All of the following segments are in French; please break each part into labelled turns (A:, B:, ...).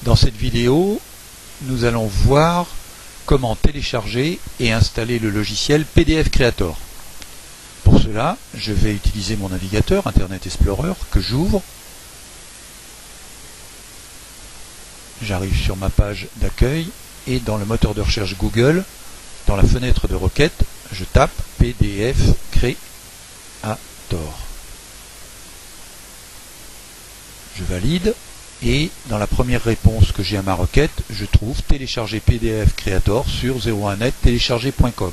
A: Dans cette vidéo, nous allons voir comment télécharger et installer le logiciel PDF Creator. Pour cela, je vais utiliser mon navigateur Internet Explorer que j'ouvre. J'arrive sur ma page d'accueil et dans le moteur de recherche Google, dans la fenêtre de requête, je tape PDF Creator. Je valide et dans la première réponse que j'ai à ma requête, je trouve télécharger PDF Creator sur 01net télécharger.com.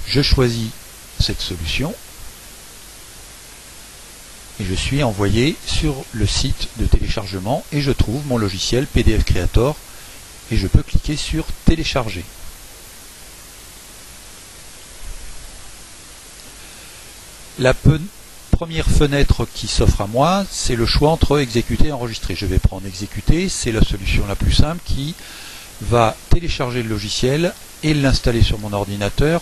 A: Je choisis cette solution et je suis envoyé sur le site de téléchargement et je trouve mon logiciel PDF Creator et je peux cliquer sur télécharger. La première fenêtre qui s'offre à moi, c'est le choix entre exécuter et enregistrer. Je vais prendre exécuter, c'est la solution la plus simple qui va télécharger le logiciel et l'installer sur mon ordinateur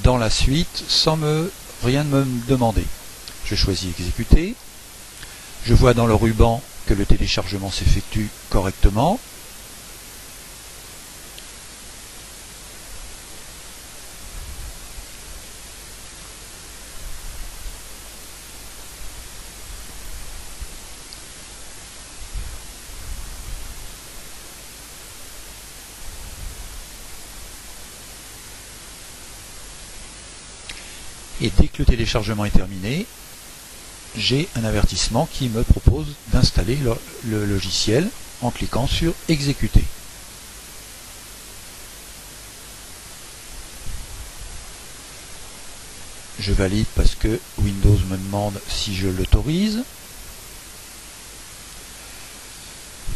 A: dans la suite sans rien me demander. Je choisis exécuter. Je vois dans le ruban que le téléchargement s'effectue correctement. Et dès que le téléchargement est terminé, j'ai un avertissement qui me propose d'installer le logiciel en cliquant sur exécuter. Je valide parce que Windows me demande si je l'autorise.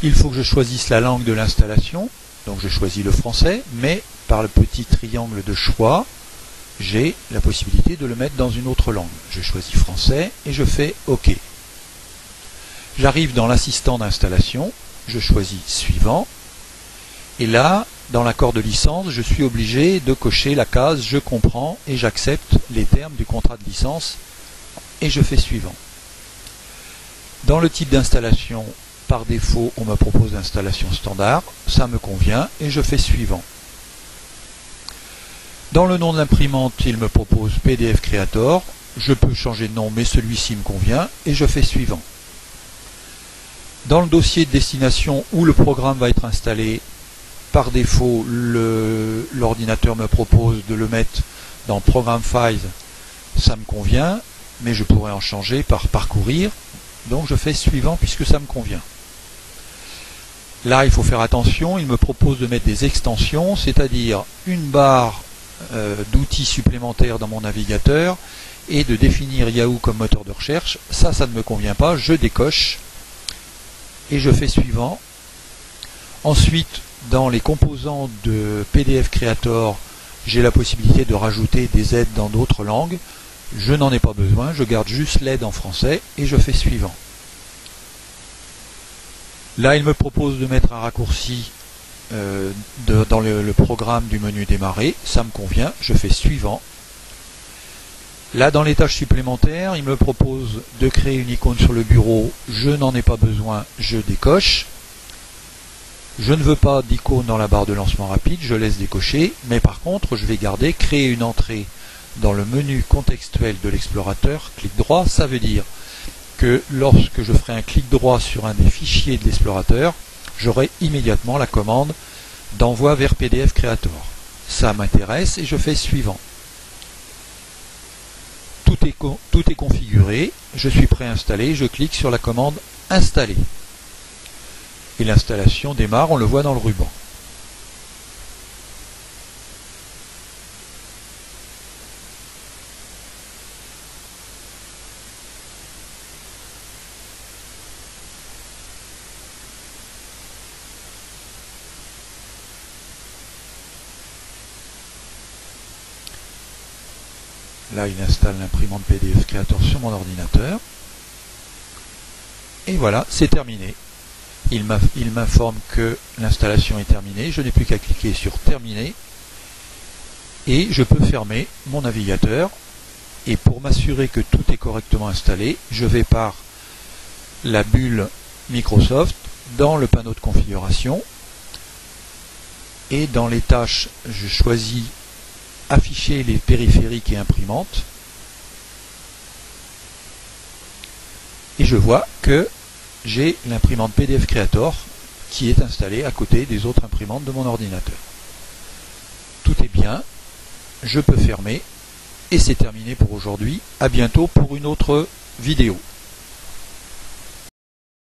A: Il faut que je choisisse la langue de l'installation, donc je choisis le français, mais par le petit triangle de choix, j'ai la possibilité de le mettre dans une autre langue. Je choisis français et je fais OK. J'arrive dans l'assistant d'installation, je choisis suivant et là, dans l'accord de licence, je suis obligé de cocher la case je comprends et j'accepte les termes du contrat de licence et je fais suivant. Dans le type d'installation, par défaut, on me propose l'installation standard, ça me convient et je fais suivant. Dans le nom de l'imprimante, il me propose PDF Creator. Je peux changer de nom, mais celui-ci me convient, et je fais suivant. Dans le dossier de destination où le programme va être installé, par défaut, l'ordinateur me propose de le mettre dans Program Files. Ça me convient, mais je pourrais en changer par parcourir. Donc je fais suivant puisque ça me convient. Là, il faut faire attention, il me propose de mettre des extensions, c'est-à-dire une barre d'outils supplémentaires dans mon navigateur et de définir Yahoo comme moteur de recherche. Ça ne me convient pas, je décoche et je fais suivant. Ensuite, dans les composants de PDF Creator, j'ai la possibilité de rajouter des aides dans d'autres langues. Je n'en ai pas besoin, je garde juste l'aide en français et je fais suivant. Là, il me propose de mettre un raccourci dans le programme du menu démarrer, ça me convient, je fais suivant. Là, dans les tâches supplémentaires, il me propose de créer une icône sur le bureau, je n'en ai pas besoin, je décoche. Je ne veux pas d'icône dans la barre de lancement rapide, je laisse décocher, mais par contre, je vais garder créer une entrée dans le menu contextuel de l'explorateur, clic droit, ça veut dire que lorsque je ferai un clic droit sur un des fichiers de l'explorateur, j'aurai immédiatement la commande d'envoi vers PDF Creator. Ça m'intéresse et je fais suivant. Tout est configuré, je suis prêt à installer, je clique sur la commande installer. Et l'installation démarre, on le voit dans le ruban. Là, il installe l'imprimante PDF Creator sur mon ordinateur. Et voilà, c'est terminé. Il m'informe que l'installation est terminée. Je n'ai plus qu'à cliquer sur terminer. Et je peux fermer mon navigateur. Et pour m'assurer que tout est correctement installé, je vais par la bulle Microsoft dans le panneau de configuration et dans les tâches, je choisis afficher les périphériques et imprimantes et je vois que j'ai l'imprimante PDF Creator qui est installée à côté des autres imprimantes de mon ordinateur. Tout est bien, je peux fermer et c'est terminé pour aujourd'hui. À bientôt pour une autre vidéo.